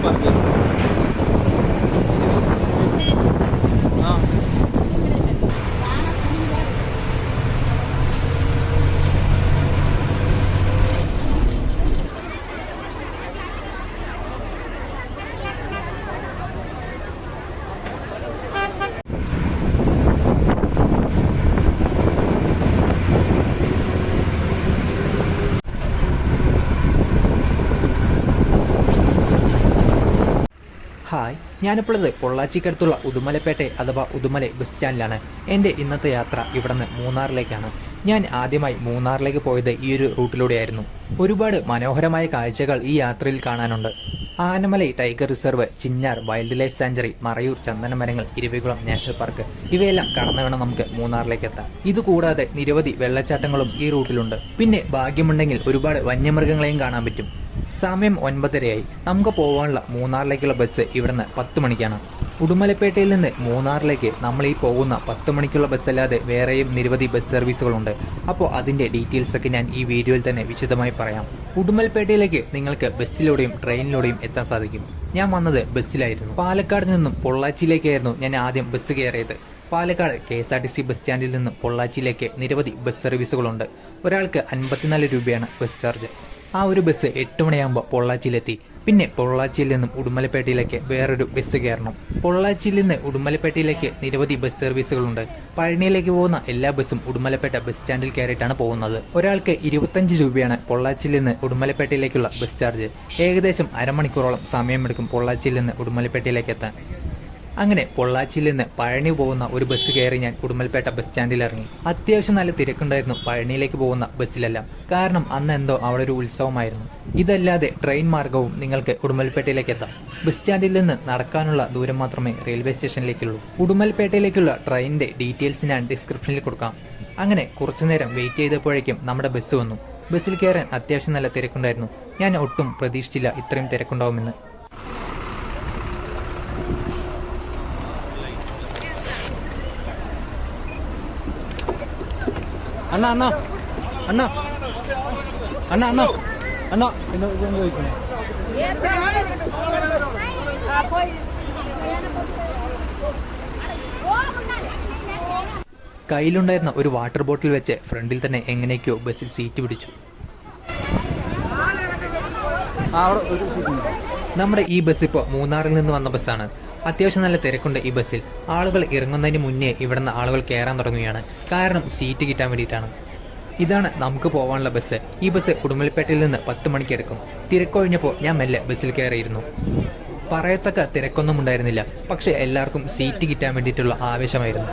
Park. Hi, ഞാനിപ്പോഴത് പൊള്ളാച്ചിക്കടുത്തുള്ള ഉടുമലപ്പേട്ട അഥവാ Udumalai bus സ്റ്റാൻഡിലാണ്. എൻ്റെ ഇന്നത്തെ യാത്ര ഇവിടുന്ന് മൂന്നാറിലേക്കാണ്. ഞാൻ ആദ്യമായി മൂന്നാറിലേക്ക് പോയത് ഈ ഒരു റൂട്ടിലൂടെയായിരുന്നു. ഒരുപാട് മനോഹരമായ കാഴ്ചകൾ ഈ യാത്രയിൽ കാണാനുണ്ട്. Anamalai tiger reserve, Chinnar wildlife sanctuary, Marayoor ചന്ദനമരങ്ങൾ, ഇരവികുളം നാഷണൽ പാർക്ക് ഇവയെല്ലാം കടന്നു വേണം നമുക്ക് മൂന്നാറിലേക്ക് എത്താം. ഇതുകൂടാതെ നിരവധി വെള്ളച്ചാട്ടങ്ങളും ഈ റൂട്ടിലുണ്ട്. പിന്നെ ഭാഗ്യമുണ്ടെങ്കിൽ ഒരുപാട് വന്യമൃഗങ്ങളെയും കാണാൻ പറ്റും. സമയം 9:30 നമുക്ക് പോകാനുള്ള മൂന്നാറിലേക്കുള്ള ബസ് ഇവിടുന്ന് 10 മണിക്കാണ്. ഉടുമലപ്പേട്ടയിൽ നിന്ന് മൂന്നാറിലേക്ക് നമ്മൾ ഈ പോകുന്ന 10 മണിക്കുള്ള ബസ്സല്ലാതെ വേറെയും നിരവധി ബസ് സർവീസുകളുണ്ട്. അപ്പോൾ അതിൻ്റെ ഡീറ്റെയിൽസ് ഒക്കെ ഞാൻ ഈ വീഡിയോയിൽ തന്നെ വിശദമായി പറയാം. ഉടുമലപ്പേട്ടയിലേക്ക് നിങ്ങൾക്ക് ബസ്സിലൂടെയും ട്രെയിനിലൂടെയും എത്താൻ സാധിക്കും. ഞാൻ വന്നത് ബസ്സിലായിരുന്നു. പാലക്കാട് നിന്നും പൊള്ളാച്ചിയിലേക്കായിരുന്നു ഞാൻ ആദ്യം ബസ് കയറിയത്. പാലക്കാട് KSRTC ബസ് സ്റ്റാൻഡിൽ നിന്നും പൊള്ളാച്ചിയിലേക്ക് നിരവധി ബസ് സർവീസുകളുണ്ട്. ഒരാൾക്ക് 54 രൂപയാണ് ബസ് ചാർജ്. ആ ഒരു ബസ് 8 മണിയാകുമ്പോൾ പൊള്ളാച്ചിയിലെത്തി. പിന്നെ പൊള്ളാച്ചിയിൽ നിന്നും ഉടുമലപ്പേട്ടയിലേക്ക് വേറൊരു ബസ് കയറണം. പൊള്ളാച്ചിയിൽ നിന്ന് ഉടുമലപ്പേട്ടയിലേക്ക് നിരവധി ബസ് സർവീസുകളുണ്ട്. പഴനിയിലേക്ക് പോകുന്ന എല്ലാ ബസ്സും ഉടുമലപ്പേട്ട ബസ് സ്റ്റാൻഡിൽ കയറിയിട്ടാണ് പോകുന്നത്. ഒരാൾക്ക് 25 രൂപയാണ് പൊള്ളാച്ചിയിൽ നിന്ന് ഉടുമലപ്പേട്ടയിലേക്കുള്ള ബസ് ചാർജ്. ഏകദേശം അരമണിക്കൂറോളം സമയമെടുക്കും പൊള്ളാച്ചിയിൽ നിന്ന് ഉടുമലപ്പേട്ടയിലേക്ക് എത്താൻ. അങ്ങനെ പൊള്ളാച്ചിയിൽ നിന്ന് പഴനി പോകുന്ന ഒരു ബസ് കയറി ഞാൻ ഉടുമൽപേട്ട ബസ് സ്റ്റാൻഡിൽ ഇറങ്ങി. അത്യാവശ്യം നല്ല തിരക്കുണ്ടായിരുന്നു പഴനിയിലേക്ക് പോകുന്ന ബസ്സിലെല്ലാം. കാരണം അന്ന് എന്തോ അവിടെ ഒരു ഉത്സവമായിരുന്നു. ഇതല്ലാതെ ട്രെയിൻ മാർഗവും നിങ്ങൾക്ക് ഉടുമൽപേട്ടയിലേക്ക് എത്താം. ബസ് സ്റ്റാൻഡിൽ നിന്ന് നടക്കാനുള്ള ദൂരം മാത്രമേ റെയിൽവേ സ്റ്റേഷനിലേക്കുള്ളൂ. ഉടുമൽപേട്ടയിലേക്കുള്ള ട്രെയിനിന്റെ ഡീറ്റെയിൽസ് ഞാൻ ഡിസ്ക്രിപ്ഷനിൽ കൊടുക്കാം. അങ്ങനെ കുറച്ചുനേരം വെയിറ്റ് ചെയ്തപ്പോഴേക്കും നമ്മുടെ ബസ് വന്നു. ബസ്സിൽ കയറാൻ അത്യാവശ്യം നല്ല തിരക്കുണ്ടായിരുന്നു. ഞാൻ ഒട്ടും പ്രതീക്ഷിച്ചില്ല ഇത്രയും തിരക്കുണ്ടാവുമെന്ന്. അണ്ണ അണ്ണ അണ്ണ അണ്ണ അണ്ണ അണ്ണ എന്ന് ചോദിക്കുന്നു. കയ്യിലുണ്ടായിരുന്ന ഒരു വാട്ടർ ബോട്ടിൽ വെച്ച് ഫ്രണ്ടിൽ തന്നെ എങ്ങനെയൊക്കെയോ ബസ്സിൽ സീറ്റ് പിടിച്ചു. നമ്മുടെ ഈ ബസ് ഇപ്പോൾ മൂന്നാറിൽ നിന്ന് വന്ന ബസ്സാണ്. അത്യാവശ്യം നല്ല തിരക്കുണ്ട് ഈ ബസ്സിൽ. ആളുകൾ ഇറങ്ങുന്നതിന് മുന്നേ ഇവിടുന്ന് ആളുകൾ കയറാൻ തുടങ്ങുകയാണ്. കാരണം സീറ്റ് കിട്ടാൻ വേണ്ടിയിട്ടാണ്. ഇതാണ് നമുക്ക് പോകാനുള്ള ബസ്. ഈ ബസ് ഉടുമൽപേട്ടയിൽ നിന്ന് 10 മണിക്ക് എടുക്കും. തിരക്കൊഴിഞ്ഞപ്പോൾ ഞാൻ മെല്ലെ ബസ്സിൽ കയറിയിരുന്നു. പറയത്തക്ക തിരക്കൊന്നും ഉണ്ടായിരുന്നില്ല. പക്ഷെ എല്ലാവർക്കും സീറ്റ് കിട്ടാൻ വേണ്ടിയിട്ടുള്ള ആവേശമായിരുന്നു.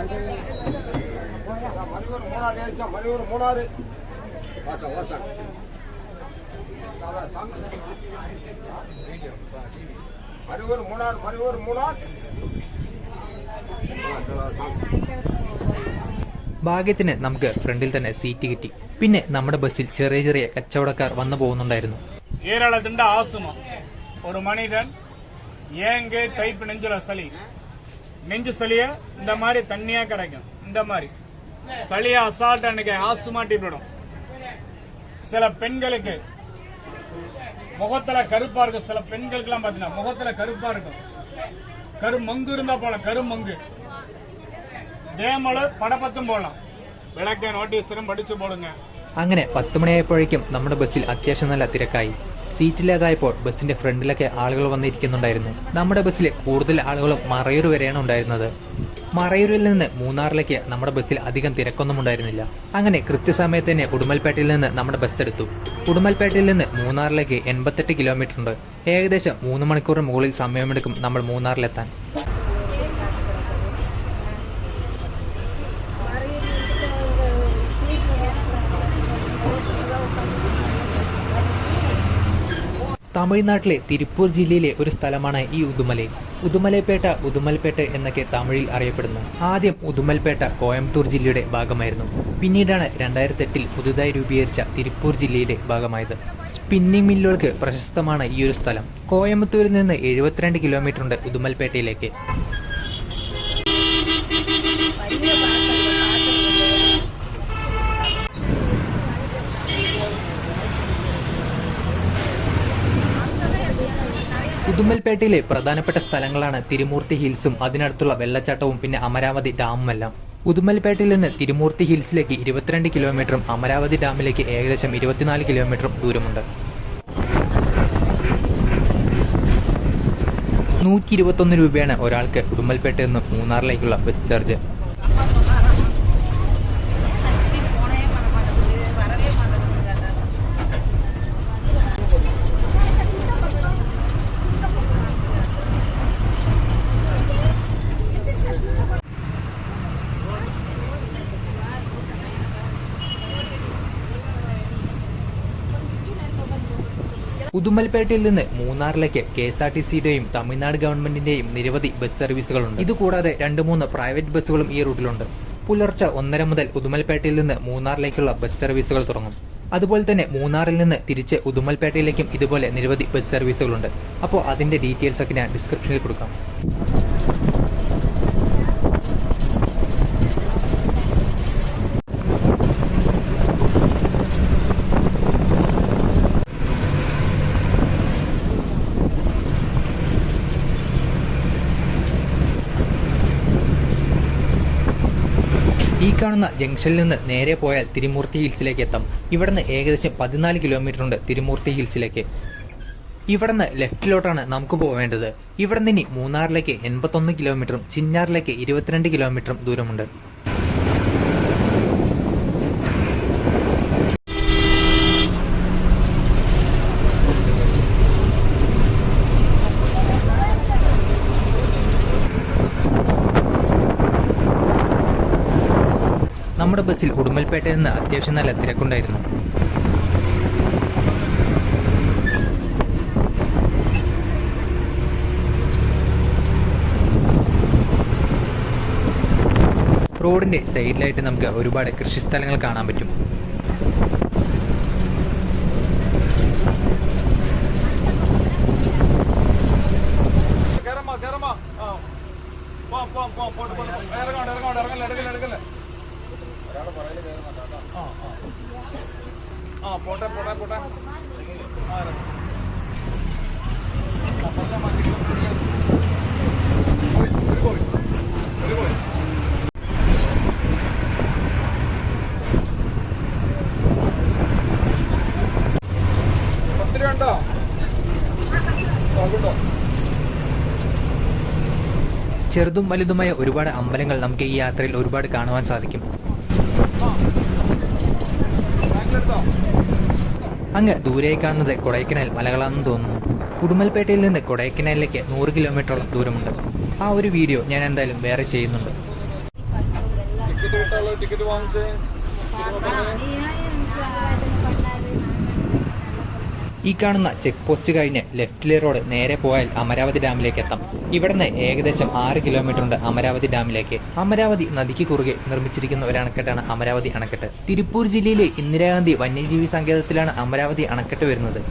ഭാഗ്യത്തിന് നമുക്ക് ഫ്രണ്ടിൽ തന്നെ സീറ്റ് കിട്ടി. പിന്നെ നമ്മുടെ ബസ്സിൽ ചെറിയ ചെറിയ കച്ചവടക്കാർ വന്നു പോകുന്നുണ്ടായിരുന്നു. കേരളത്തിന്റെ ആസുമ ഒരു മனிதன் ஏங்க டைப் நெஞ்சுல சளி நெஞ்சு சளிய இந்த மாதிரி தண்ணியா கிடைக்கும். இந்த மாதிரி சளிய அசால்ட் அன்னைக்கு ஆசுமாட்டி விடும். சில பெண்களுக்கு முகத்துல கருப்பா இருக்கும். சில பெண்களுக்கு எல்லாம் பாத்தீங்கன்னா முகத்துல கருப்பா இருக்கும். கருமங்கு இருந்தா போல கருமங்கு ദേമള് പടപ്പത്തും പോകണം. വിളക്ക് നോട്ടീസിലും പഠിച്ചു പോടുங்க. അങ്ങനെ 10 മണിയായപ്പോഴേക്കും നമ്മുടെ ബസ്സിൽ അത്യാവശ്യം നല്ല തിരക്കായി. സീറ്റിലേതായപ്പോൾ ബസ്സിന്റെ ഫ്രണ്ടിലൊക്കെ ആളുകൾ വന്നിരിക്കുന്നുണ്ടായിരുന്നു. നമ്മുടെ ബസ്സിൽ കൂടുതൽ ആളുകളും മറയൂർ വരെയാണ് ഉണ്ടായിരുന്നത്. മറയൂരിൽ നിന്ന് മൂന്നാറിലേക്ക് നമ്മുടെ ബസ്സിൽ അധികം തിരക്കൊന്നും ഉണ്ടായിരുന്നില്ല. അങ്ങനെ കൃത്യസമയത്ത് തന്നെ ഉടുമൽപേട്ടയിൽ നിന്ന് നമ്മുടെ ബസ് എടുത്തു. ഉടുമൽപേട്ടയിൽ നിന്ന് മൂന്നാറിലേക്ക് 88 കിലോമീറ്റർ ഉണ്ട്. ഏകദേശം 3 മണിക്കൂറിന് മുകളിൽ സമയമെടുക്കും നമ്മൾ മൂന്നാറിലെത്താൻ. തമിഴ്നാട്ടിലെ തിരുപ്പൂർ ജില്ലയിലെ ഒരു സ്ഥലമാണ് ഈ ഉദുമലൈ. ഉദുമലൈപേട്ട എന്നൊക്കെ തമിഴിൽ അറിയപ്പെടുന്നു. ആദ്യം ഉദുമൽപേട്ട കോയമ്പത്തൂർ ജില്ലയുടെ ഭാഗമായിരുന്നു. പിന്നീടാണ് 2008 പുതുതായി രൂപീകരിച്ച തിരുപ്പൂർ ജില്ലയുടെ ഭാഗമായത്. സ്പിന്നിംഗ് മില്ലുകൾക്ക് പ്രശസ്തമാണ് ഈ ഒരു സ്ഥലം. കോയമ്പത്തൂരിൽ നിന്ന് 72 കിലോമീറ്റർ ഉണ്ട് ഉദുമൽപേട്ടയിലേക്ക്. ഉദുമൽപേട്ടയിലെ പ്രധാനപ്പെട്ട സ്ഥലങ്ങളാണ് തിരുമൂർത്തി ഹിൽസും അതിനടുത്തുള്ള വെള്ളച്ചാട്ടവും പിന്നെ അമരാവതി ഡാമുമെല്ലാം. ഉദുമൽപേട്ടയിൽ നിന്ന് തിരുമൂർത്തി ഹിൽസിലേക്ക് 22 കിലോമീറ്ററും അമരാവതി ഡാമിലേക്ക് ഏകദേശം 24 കിലോമീറ്ററും ദൂരമുണ്ട്. 121 രൂപയാണ് ഒരാൾക്ക് ഉദുമൽപേട്ടയിൽ നിന്ന് മൂന്നാറിലേക്കുള്ള ബസ് ചാർജ്. ഉദുമൽപേട്ടയിൽ നിന്ന് മൂന്നാറിലേക്ക് KSRTCയുടെയും തമിഴ്നാട് ഗവൺമെന്റിന്റെയും നിരവധി ബസ് സർവീസുകളുണ്ട്. ഇതുകൂടാതെ 2-3 പ്രൈവറ്റ് ബസ്സുകളും ഈ റൂട്ടിലുണ്ട്. പുലർച്ചെ 1:30 മുതൽ ഉദുമൽപേട്ടയിൽ നിന്ന് മൂന്നാറിലേക്കുള്ള ബസ് സർവീസുകൾ തുടങ്ങും. അതുപോലെ തന്നെ മൂന്നാറിൽ നിന്ന് തിരിച്ച് ഉദുമൽപേട്ടയിലേക്കും ഇതുപോലെ നിരവധി ബസ് സർവീസുകളുണ്ട്. അപ്പോൾ അതിന്റെ ഡീറ്റെയിൽസ് ഒക്കെ ഞാൻ ഡിസ്ക്രിപ്ഷനിൽ കൊടുക്കാം. ഈ കാണുന്ന ജംഗ്ഷനിൽ നിന്ന് നേരെ പോയാൽ തിരുമൂർത്തി ഹിൽസിലേക്ക് എത്താം. ഇവിടുന്ന് ഏകദേശം 14 കിലോമീറ്റർ ഉണ്ട് തിരുമൂർത്തി ഹിൽസിലേക്ക്. ഇവിടുന്ന് ലെഫ്റ്റിലോട്ടാണ് നമുക്ക് പോവേണ്ടത്. ഇവിടെ നിന്ന് മൂന്നാറിലേക്ക് 81 കിലോമീറ്ററും ചിന്നാറിലേക്ക് 22 കിലോമീറ്ററും ദൂരമുണ്ട്. നമ്മുടെ ബസ്സിൽ ഉടുമൽപേട്ടയിൽ നിന്ന് അത്യാവശ്യം നല്ല തിരക്കുണ്ടായിരുന്നു. റോഡിന്റെ സൈഡിലായിട്ട് നമുക്ക് ഒരുപാട് കൃഷിസ്ഥലങ്ങൾ കാണാൻ പറ്റും. ചെറുതും വലുതുമായ ഒരുപാട് അമ്പലങ്ങൾ നമുക്ക് ഈ യാത്രയിൽ ഒരുപാട് കാണുവാൻ സാധിക്കും. അങ്ങ് ദൂരെ കാണുന്നത് കൊടൈക്കനാൽ മലകളാണെന്ന് തോന്നുന്നു. ഉടുമൽപേട്ടയിൽ നിന്ന് കൊടൈക്കനാലിലേക്ക് 100 കിലോമീറ്ററോളം ദൂരമുണ്ട്. ആ ഒരു വീഡിയോ ഞാൻ എന്തായാലും വേറെ ചെയ്യുന്നുണ്ട്. ഈ കാണുന്ന ചെക്ക് പോസ്റ്റ് കഴിഞ്ഞ് ലെഫ്റ്റിലെ റോഡ് നേരെ പോയാൽ അമരാവതി ഡാമിലേക്ക് എത്താം. ഇവിടുന്ന് ഏകദേശം 6 കിലോമീറ്റർ ഉണ്ട് അമരാവതി ഡാമിലേക്ക്. അമരാവതി നദിക്ക് കുറുകെ നിർമ്മിച്ചിരിക്കുന്ന ഒരു അണക്കെട്ടാണ് അമരാവതി അണക്കെട്ട്. തിരുപ്പൂർ ജില്ലയിലെ ഇന്ദിരാഗാന്ധി വന്യജീവി സങ്കേതത്തിലാണ് അമരാവതി അണക്കെട്ട് വരുന്നത്.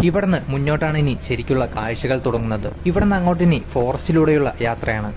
ഇവിടുന്ന് മുന്നോട്ടാണ് ഇനി ശരിക്കുള്ള കാഴ്ചകൾ തുടങ്ങുന്നത്. ഇവിടുന്ന് അങ്ങോട്ട് ഇനി ഫോറസ്റ്റിലൂടെയുള്ള യാത്രയാണ്.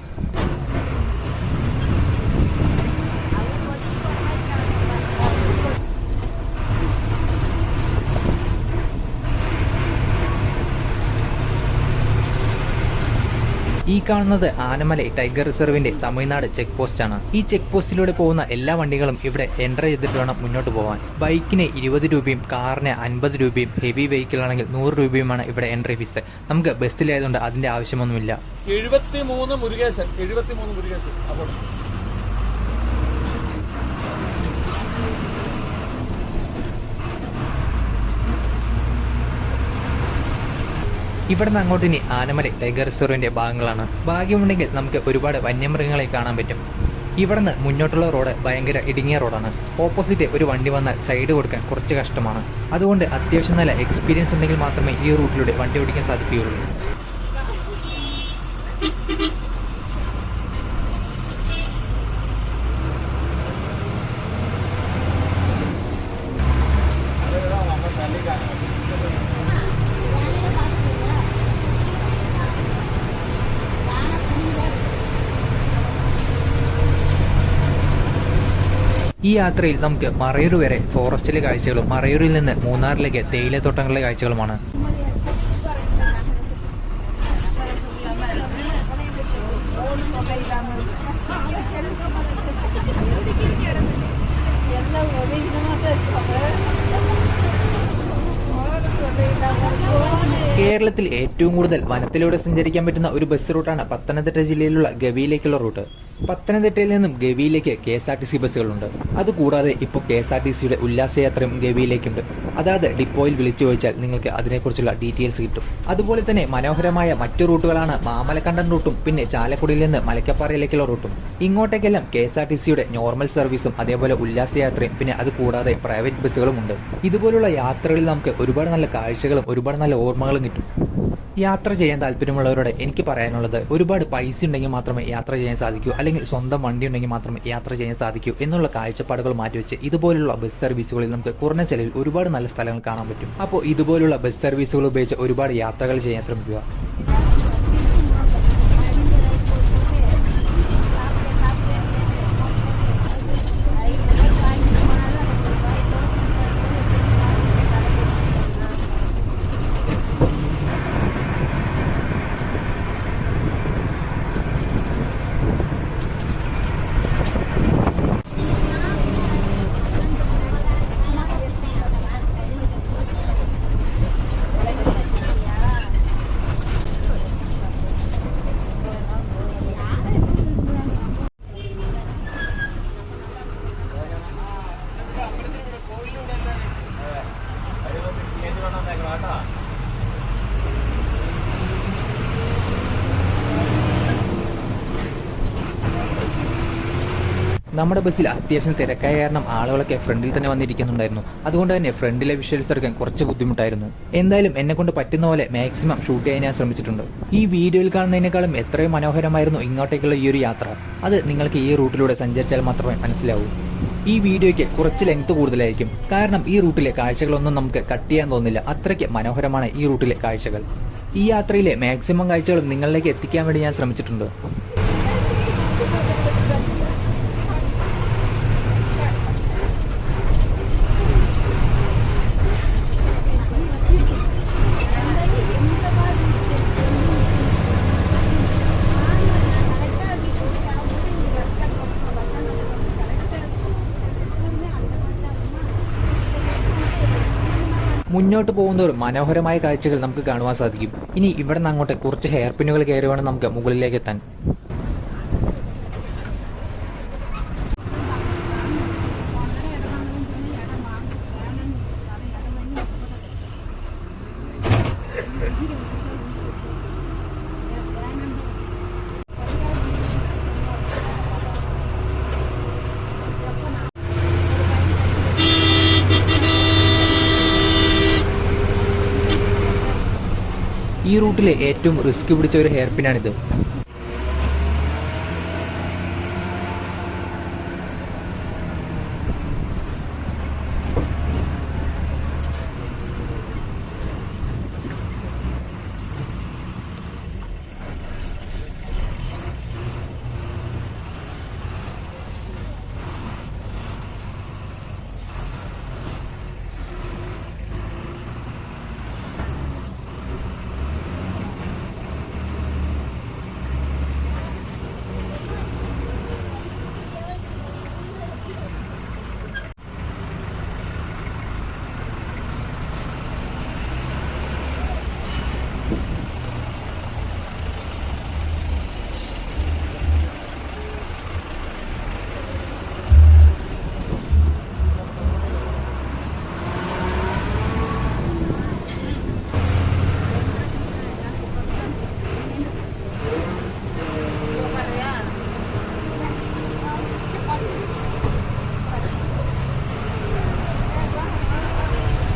ഈ കാണുന്നത് Anamalai tiger റിസർവിന്റെ Tamil Nadu check post ആണ്. ഈ ചെക്ക് പോസ്റ്റിലൂടെ പോകുന്ന എല്ലാ വണ്ടികളും ഇവിടെ എൻട്രി ചെയ്തിട്ട് വേണം മുന്നോട്ട് പോകാൻ. ബൈക്കിന് 20 രൂപയും കാറിന് 50 രൂപയും ഹെവി വെഹിക്കിൾ ആണെങ്കിൽ 100 രൂപയുമാണ് ഇവിടെ എൻട്രി ഫീസ്. നമുക്ക് ബസ്സിലായതുകൊണ്ട് അതിന്റെ ആവശ്യമൊന്നുമില്ല. 73 മുരുകേശൻ അപ്പോൾ ഇവിടുന്ന് അങ്ങോട്ട് ഇനി ആനമലൈ ടൈഗർ റിസർവിന്റെ ഭാഗങ്ങളാണ്. ഭാഗ്യമുണ്ടെങ്കിൽ നമുക്ക് ഒരുപാട് വന്യമൃഗങ്ങളെ കാണാൻ പറ്റും. ഇവിടുന്ന് മുന്നോട്ടുള്ള റോഡ് ഭയങ്കര ഇടുങ്ങിയ റോഡാണ്. ഓപ്പോസിറ്റ് ഒരു വണ്ടി വന്നാൽ സൈഡ് കൊടുക്കാൻ കുറച്ച് കഷ്ടമാണ്. അതുകൊണ്ട് അത്യാവശ്യം നല്ല എക്സ്പീരിയൻസ് ഉണ്ടെങ്കിൽ മാത്രമേ ഈ റൂട്ടിലൂടെ വണ്ടി ഓടിക്കാൻ സാധിക്കുകയുള്ളൂ. ഈ യാത്രയിൽ നമുക്ക് മറയൂർ വരെ ഫോറസ്റ്റിലെ കാഴ്ചകളും മറയൂരിൽ നിന്ന് മൂന്നാറിലേക്ക് തേയിലത്തോട്ടങ്ങളിലെ കാഴ്ചകളുമാണ്. കേരളത്തിൽ ഏറ്റവും കൂടുതൽ വനത്തിലൂടെ സഞ്ചരിക്കാൻ പറ്റുന്ന ഒരു ബസ് റൂട്ടാണ് പത്തനംതിട്ട ജില്ലയിലുള്ള ഗവിയിലേക്കുള്ള റൂട്ട്. പത്തനംതിട്ടയിൽ നിന്നും ഗവിയിലേക്ക് KSRTC ബസ്സുകളുണ്ട്. അതുകൂടാതെ ഇപ്പോൾ KSRTCയുടെ ഉല്ലാസയാത്രയും ഗവിയിലേക്കുണ്ട്. അതായത് ഡിപ്പോയിൽ വിളിച്ചു ചോദിച്ചാൽ നിങ്ങൾക്ക് അതിനെക്കുറിച്ചുള്ള ഡീറ്റെയിൽസ് കിട്ടും. അതുപോലെ തന്നെ മനോഹരമായ മറ്റു റൂട്ടുകളാണ് മാമലക്കണ്ടൻ റൂട്ടും പിന്നെ ചാലക്കുടിയിൽ നിന്ന് മലക്കപ്പാറയിലേക്കുള്ള റൂട്ടും. ഇങ്ങോട്ടേക്കെല്ലാം KSRTCയുടെ നോർമൽ സർവീസും അതേപോലെ ഉല്ലാസയാത്രയും പിന്നെ അത് കൂടാതെ പ്രൈവറ്റ് ബസ്സുകളും ഉണ്ട്. ഇതുപോലുള്ള യാത്രകളിൽ നമുക്ക് ഒരുപാട് നല്ല കാഴ്ചകളും ഒരുപാട് നല്ല ഓർമ്മകളും കിട്ടും. യാത്ര ചെയ്യാൻ താല്പര്യമുള്ളവരോട് എനിക്ക് പറയാനുള്ളത്, ഒരുപാട് പൈസ ഉണ്ടെങ്കിൽ മാത്രമേ യാത്ര ചെയ്യാൻ സാധിക്കൂ, അല്ലെങ്കിൽ സ്വന്തം വണ്ടി ഉണ്ടെങ്കിൽ മാത്രമേ യാത്ര ചെയ്യാൻ സാധിക്കൂ എന്നുള്ള കാഴ്ചപ്പാടുകൾ മാറ്റിവെച്ച് ഇതുപോലുള്ള ബസ് സർവീസുകളിൽ നമുക്ക് കുറഞ്ഞ ചെലവിൽ ഒരുപാട് നല്ല സ്ഥലങ്ങൾ കാണാൻ പറ്റും. അപ്പോൾ ഇതുപോലുള്ള ബസ് സർവീസുകൾ ഉപയോഗിച്ച് ഒരുപാട് യാത്രകൾ ചെയ്യാൻ ശ്രമിക്കുക. നമ്മുടെ ബസ്സിൽ അത്യാവശ്യം തിരക്കായ കാരണം ആളുകളൊക്കെ ഫ്രണ്ടിൽ തന്നെ വന്നിരിക്കുന്നുണ്ടായിരുന്നു. അതുകൊണ്ട് തന്നെ ഫ്രണ്ടിലെ വിഷ്വൽസ് എടുക്കാൻ കുറച്ച് ബുദ്ധിമുട്ടായിരുന്നു. എന്തായാലും എന്നെ കൊണ്ട് പറ്റുന്ന പോലെ മാക്സിമം ഷൂട്ട് ചെയ്യാൻ ഞാൻ ശ്രമിച്ചിട്ടുണ്ട്. ഈ വീഡിയോയിൽ കാണുന്നതിനേക്കാളും എത്രയോ മനോഹരമായിരുന്നു ഇങ്ങോട്ടേക്കുള്ള ഈ ഒരു യാത്ര. അത് നിങ്ങൾക്ക് ഈ റൂട്ടിലൂടെ സഞ്ചരിച്ചാൽ മാത്രമേ മനസ്സിലാവൂ. ഈ വീഡിയോയ്ക്ക് കുറച്ച് ലെങ്ത് കൂടുതലായിരിക്കും, കാരണം ഈ റൂട്ടിലെ കാഴ്ചകളൊന്നും നമുക്ക് കട്ട് ചെയ്യാൻ തോന്നില്ല. അത്രയ്ക്ക് മനോഹരമാണ് ഈ റൂട്ടിലെ കാഴ്ചകൾ. ഈ യാത്രയിലെ മാക്സിമം കാഴ്ചകളും നിങ്ങളിലേക്ക് എത്തിക്കാൻ വേണ്ടി ഞാൻ ശ്രമിച്ചിട്ടുണ്ട്. മുന്നോട്ട് പോകുന്നവരും മനോഹരമായ കാഴ്ചകൾ നമുക്ക് കാണുവാൻ സാധിക്കും. ഇനി ഇവിടെ നിന്ന് അങ്ങോട്ട് കുറച്ച് ഹെയർ പിന്നുകൾ കയറി വേണം നമുക്ക് മുകളിലേക്ക് എത്താൻ. ഈ റൂട്ടിലെ ഏറ്റവും റിസ്ക് പിടിച്ച ഒരു ഹെയർ പിന്നാണിത്.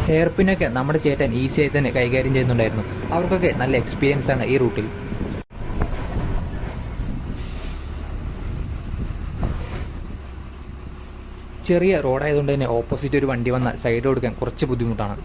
ഹെയർ പിന്നൊക്കെ നമ്മുടെ ചേട്ടൻ ഈസിയായി തന്നെ കൈകാര്യം ചെയ്യുന്നുണ്ടായിരുന്നു. അവർക്കൊക്കെ നല്ല എക്സ്പീരിയൻസ് ആണ് ഈ റൂട്ടിൽ. ചെറിയ റോഡായതുകൊണ്ട് തന്നെ ഓപ്പോസിറ്റ് ഒരു വണ്ടി വന്നാൽ സൈഡ് കൊടുക്കാൻ കുറച്ച് ബുദ്ധിമുട്ടാണ്.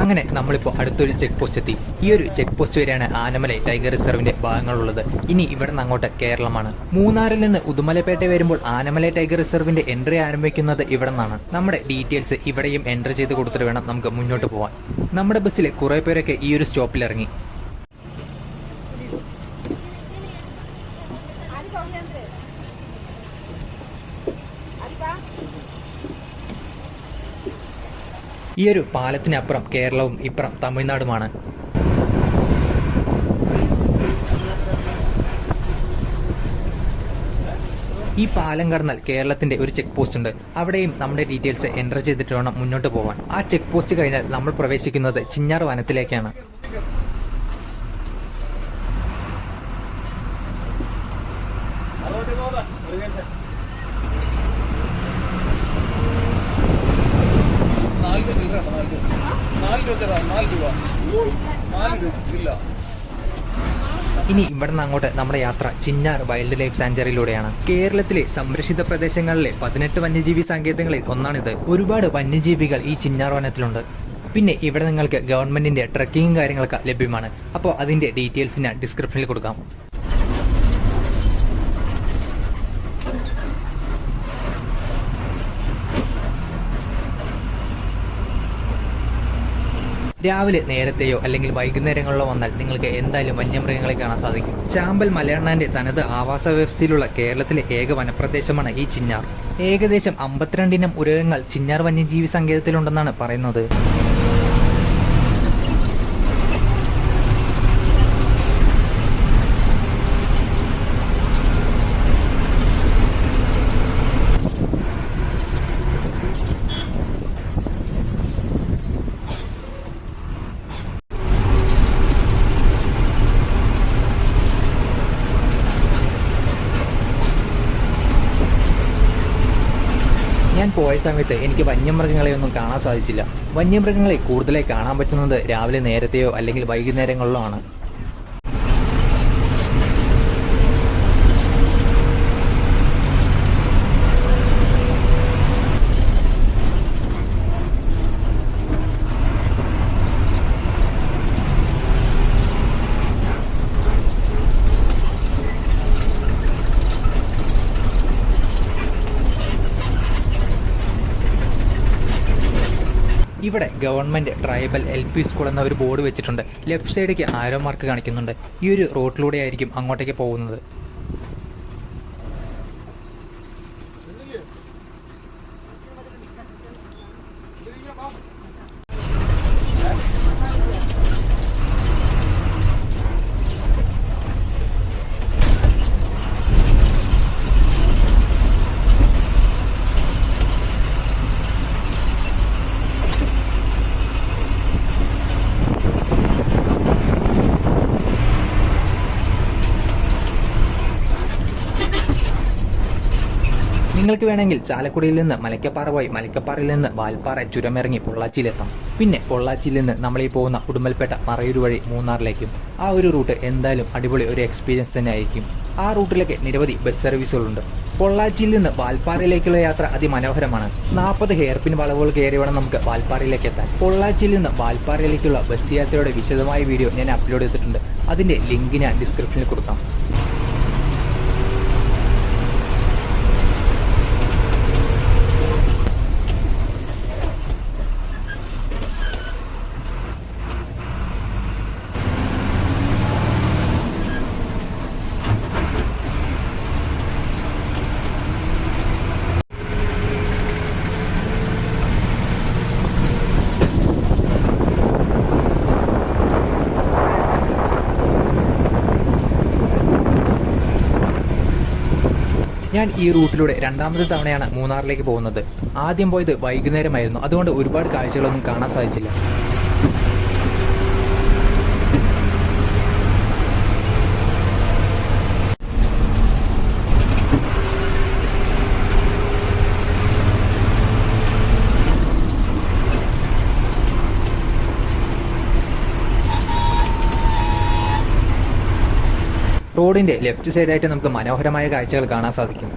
അങ്ങനെ നമ്മളിപ്പോൾ അടുത്തൊരു ചെക്ക് പോസ്റ്റ് എത്തി. ഈ ഒരു ചെക്ക് പോസ്റ്റ് വരെയാണ് ആനമലൈ ടൈഗർ റിസർവിന്റെ ഭാഗങ്ങളുള്ളത്. ഇനി ഇവിടെ നിന്ന് അങ്ങോട്ട് കേരളമാണ്. മൂന്നാറിൽ നിന്ന് ഉദുമലപേട്ട വരുമ്പോൾ ആനമലൈ ടൈഗർ റിസർവിന്റെ എൻട്രി ആരംഭിക്കുന്നത് ഇവിടെ നിന്നാണ്. നമ്മുടെ ഡീറ്റെയിൽസ് ഇവിടെയും എൻട്രി ചെയ്ത് കൊടുത്തിട്ട് വേണം നമുക്ക് മുന്നോട്ട് പോകാൻ. നമ്മുടെ ബസ്സിലെ കുറെ പേരൊക്കെ ഈ ഒരു സ്റ്റോപ്പിൽ ഇറങ്ങി. ഈ ഒരു പാലത്തിനപ്പുറം കേരളവും ഇപ്പുറം തമിഴ്നാടുമാണ്. ഈ പാലം കടന്നാൽ കേരളത്തിന്റെ ഒരു ചെക്ക് പോസ്റ്റ് ഉണ്ട്. അവിടെയും നമ്മുടെ ഡീറ്റെയിൽസ് എൻ്റർ ചെയ്തിട്ട് വേണം മുന്നോട്ട് പോകാൻ. ആ ചെക്ക് പോസ്റ്റ് കഴിഞ്ഞാൽ നമ്മൾ പ്രവേശിക്കുന്നത് ചിഞ്ഞാർ വനത്തിലേക്കാണ്. ഇനി ഇവിടെ നിന്ന് അങ്ങോട്ട് നമ്മുടെ യാത്ര ചിഞ്ഞാർ വൈൽഡ് ലൈഫ് സാഞ്ചുറിയിലൂടെയാണ്. കേരളത്തിലെ സംരക്ഷിത പ്രദേശങ്ങളിലെ 18 വന്യജീവി സങ്കേതങ്ങളിൽ ഒന്നാണിത്. ഒരുപാട് വന്യജീവികൾ ഈ ചിഞ്ഞാർ വനത്തിലുണ്ട്. പിന്നെ ഇവിടെ നിങ്ങൾക്ക് ഗവൺമെന്റിന്റെ ട്രക്കിങ്ങും കാര്യങ്ങളൊക്കെ ലഭ്യമാണ്. അപ്പോൾ അതിന്റെ ഡീറ്റെയിൽസ് ഞാൻ ഡിസ്ക്രിപ്ഷനിൽ കൊടുക്കാം. രാവിലെ നേരത്തെയോ അല്ലെങ്കിൽ വൈകുന്നേരങ്ങളിലോ വന്നാൽ നിങ്ങൾക്ക് എന്തായാലും വന്യമൃഗങ്ങളെ കാണാൻ സാധിക്കും. ചാമ്പൽ മലയണ്ണാന്റെ തനത് ആവാസ വ്യവസ്ഥയിലുള്ള കേരളത്തിലെ ഏക വനപ്രദേശമാണ് ഈ ചിഞ്ഞാർ. ഏകദേശം 52 ഇനം ഉരകങ്ങൾ ചിഞ്ഞാർ വന്യജീവി സങ്കേതത്തിലുണ്ടെന്നാണ് പറയുന്നത്. ഞാൻ പോയ സമയത്ത് എനിക്ക് വന്യമൃഗങ്ങളെയൊന്നും കാണാൻ സാധിച്ചില്ല. വന്യമൃഗങ്ങളെ കൂടുതലായി കാണാൻ പറ്റുന്നത് രാവിലെ നേരത്തെയോ അല്ലെങ്കിൽ വൈകുന്നേരങ്ങളിലോ ആണ്. ഇവിടെ ഗവൺമെന്റ് ട്രൈബൽ LP സ്കൂൾ എന്ന ഒരു ബോർഡ് വെച്ചിട്ടുണ്ട്. ലെഫ്റ്റ് സൈഡിലേക്ക് ആരോ മാർക്ക് കാണിക്കുന്നുണ്ട്. ഈ ഒരു റോഡിലൂടെ ആയിരിക്കും അങ്ങോട്ടേക്ക് പോകുന്നത്. നിങ്ങൾക്ക് വേണമെങ്കിൽ ചാലക്കുടിയിൽ നിന്ന് മലക്കപ്പാറ പോയി മലക്കപ്പാറയിൽ നിന്ന് വാൽപ്പാറ ചുരമിറങ്ങി പൊള്ളാച്ചിയിലെത്താം. പിന്നെ പൊള്ളാച്ചിയിൽ നിന്ന് നമ്മളീ പോകുന്ന ഉടുമ്പൽപേട്ട മറയൂർ വഴി മൂന്നാറിലേക്കും. ആ ഒരു റൂട്ട് എന്തായാലും അടിപൊളി ഒരു എക്സ്പീരിയൻസ് തന്നെ ആയിരിക്കും. ആ റൂട്ടിലേക്ക് നിരവധി ബസ് സർവീസുകളുണ്ട്. പൊള്ളാച്ചിയിൽ നിന്ന് വാൽപ്പാറയിലേക്കുള്ള യാത്ര അതിമനോഹരമാണ്. 40 ഹെയർപിൻ വളവുകൾ കയറി വേണം നമുക്ക് വാൽപ്പാറയിലേക്ക് എത്താൻ. പൊള്ളാച്ചിയിൽ നിന്ന് വാൽപ്പാറയിലേക്കുള്ള ബസ് യാത്രയുടെ വിശദമായ വീഡിയോ ഞാൻ അപ്ലോഡ് ചെയ്തിട്ടുണ്ട്. അതിന്റെ ലിങ്ക് ഞാൻ ഡിസ്ക്രിപ്ഷനിൽ കൊടുക്കാം. ഞാൻ ഈ റൂട്ടിലൂടെ രണ്ടാമത്തെ തവണയാണ് മൂന്നാറിലേക്ക് പോകുന്നത്. ആദ്യം പോയത് വൈകുന്നേരമായിരുന്നു. അതുകൊണ്ട് ഒരുപാട് കാഴ്ചകളൊന്നും കാണാൻ സാധിച്ചില്ല. റോഡിന്റെ ലെഫ്റ്റ് സൈഡായിട്ട് നമുക്ക് മനോഹരമായ കാഴ്ചകൾ കാണാൻ സാധിക്കും.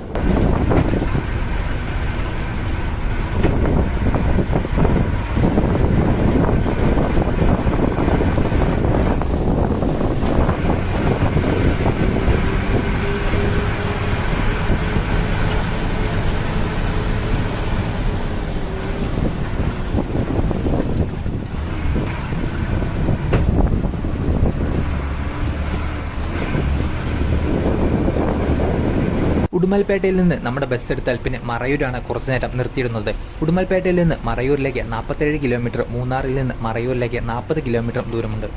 ഉടുമൽപേട്ടയിൽ നിന്ന് നമ്മുടെ ബസ് എടുത്താൽ പിന്നെ മറയൂരാണ് കുറച്ചു നേരം നിർത്തിയിടുന്നത്. ഉടുമൽപേട്ടയിൽ നിന്ന് മറയൂരിലേക്ക് 47 കിലോമീറ്റർ, മൂന്നാറിൽ നിന്ന് മറയൂരിലേക്ക് 40 കിലോമീറ്റർ ദൂരമുണ്ട്.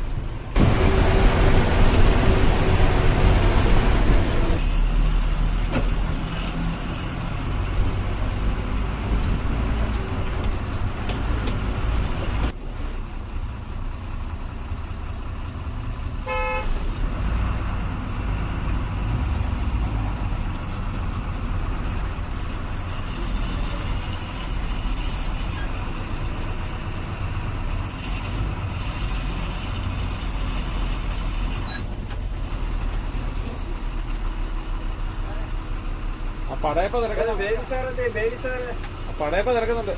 പടയപ്പ തിരക്കുന്നുണ്ട്.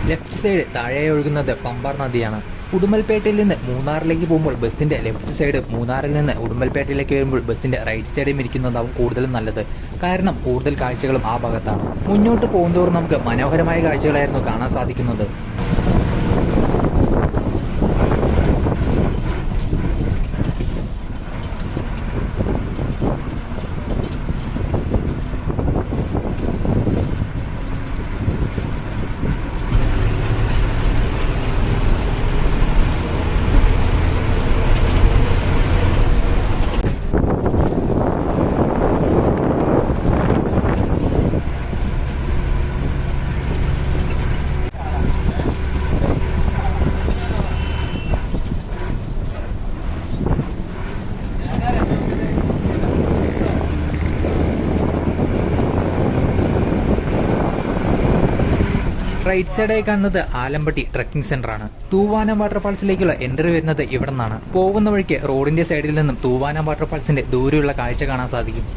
ലെഫ്റ്റ് സൈഡ് താഴെ ഒഴുകുന്നത് പമ്പാർ നദിയാണ്. ഉടുമൽപേട്ടയിൽ നിന്ന് മൂന്നാറിലേക്ക് പോകുമ്പോൾ ബസ്സിന്റെ ലെഫ്റ്റ് സൈഡ്, മൂന്നാറിൽ നിന്ന് ഉടുമൽപേട്ടയിലേക്ക് വരുമ്പോൾ ബസ്സിന്റെ റൈറ്റ് സൈഡും ഇരിക്കുന്നതാവും കൂടുതലും നല്ലത്. കാരണം കൂടുതൽ കാഴ്ചകളും ആ ഭാഗത്താണ്. മുന്നോട്ട് പോകുന്തോറും നമുക്ക് മനോഹരമായ കാഴ്ചകളായിരുന്നു കാണാൻ സാധിക്കുന്നത്. റൈറ്റ് സൈഡായി കാണുന്നത് ആലമ്പട്ടി ട്രക്കിംഗ് സെന്റർ ആണ്. തൂവാനം വാട്ടർഫാൾസിലേക്കുള്ള എൻട്രി വരുന്നത് ഇവിടെ നിന്നാണ്. പോകുന്ന വഴിക്ക് റോഡിന്റെ സൈഡിൽ നിന്നും തൂവാനം വാട്ടർഫാൾസിന്റെ ദൂരെയുള്ള കാഴ്ച കാണാൻ സാധിക്കും.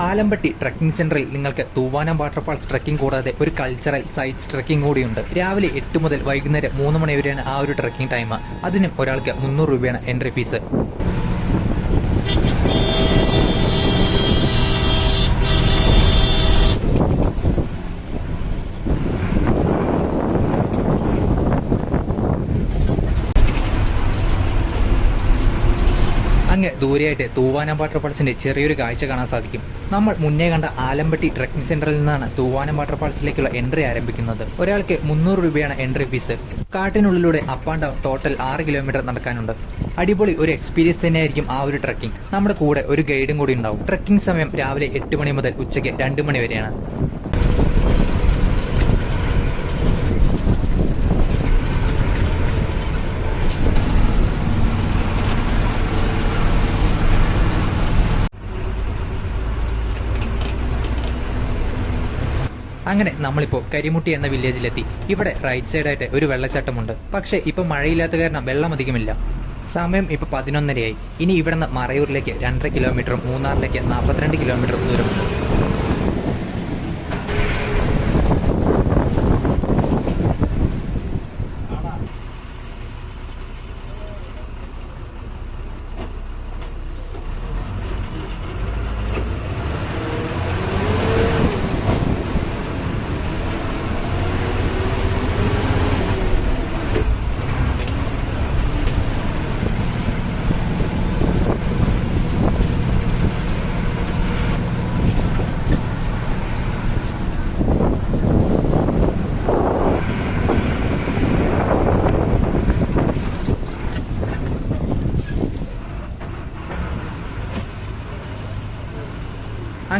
ആലമ്പട്ടി ട്രക്കിംഗ് സെന്ററിൽ നിങ്ങൾക്ക് തൂവാനം വാട്ടർഫാൾസ് ട്രക്കിംഗ് കൂടാതെ ഒരു കൾച്ചറൽ സൈറ്റ്സ് ട്രക്കിംഗ് കൂടിയുണ്ട്. രാവിലെ 8 മുതൽ വൈകുന്നേരം 3 മണി വരെയാണ് ആ ഒരു ട്രക്കിംഗ് ടൈം. അതിനും ഒരാൾക്ക് 300 രൂപയാണ് എൻട്രി ഫീസ്. അങ്ങ് ദൂരെയായിട്ട് തൂവാനം വാട്ടർഫാൾസിന്റെ ചെറിയൊരു കാഴ്ച കാണാൻ സാധിക്കും. നമ്മൾ മുന്നേ കണ്ട ആലമ്പട്ടി ട്രക്കിംഗ് സെന്ററിൽ നിന്നാണ് തൂവാനം വാട്ടർഫാൾസിലേക്കുള്ള എൻട്രി ആരംഭിക്കുന്നത്. ഒരാൾക്ക് 300 രൂപയാണ് എൻട്രി ഫീസ്. കാട്ടിനുള്ളിലൂടെ up and down total 6 kilometre നടക്കാനുണ്ട്. അടിപൊളി ഒരു എക്സ്പീരിയൻസ് തന്നെയായിരിക്കും ആ ഒരു ട്രക്കിംഗ്. നമ്മുടെ കൂടെ ഒരു ഗൈഡും കൂടി ഉണ്ടാവും. ട്രക്കിംഗ് സമയം രാവിലെ 8 മണി മുതൽ ഉച്ചയ്ക്ക് 2 മണി വരെയാണ്. അങ്ങനെ നമ്മളിപ്പോൾ കരിമുട്ടി എന്ന വില്ലേജിലെത്തി. ഇവിടെ റൈറ്റ് സൈഡായിട്ട് ഒരു വെള്ളച്ചാട്ടമുണ്ട്. പക്ഷേ ഇപ്പം മഴയില്ലാത്ത കാരണം വെള്ളം അധികമില്ല. സമയം ഇപ്പോൾ 11:30 ആയി. ഇനി ഇവിടുന്ന് മറയൂരിലേക്ക് 2.5 കിലോമീറ്ററും മൂന്നാറിലേക്ക് 42 കിലോമീറ്ററും ദൂരമുണ്ട്.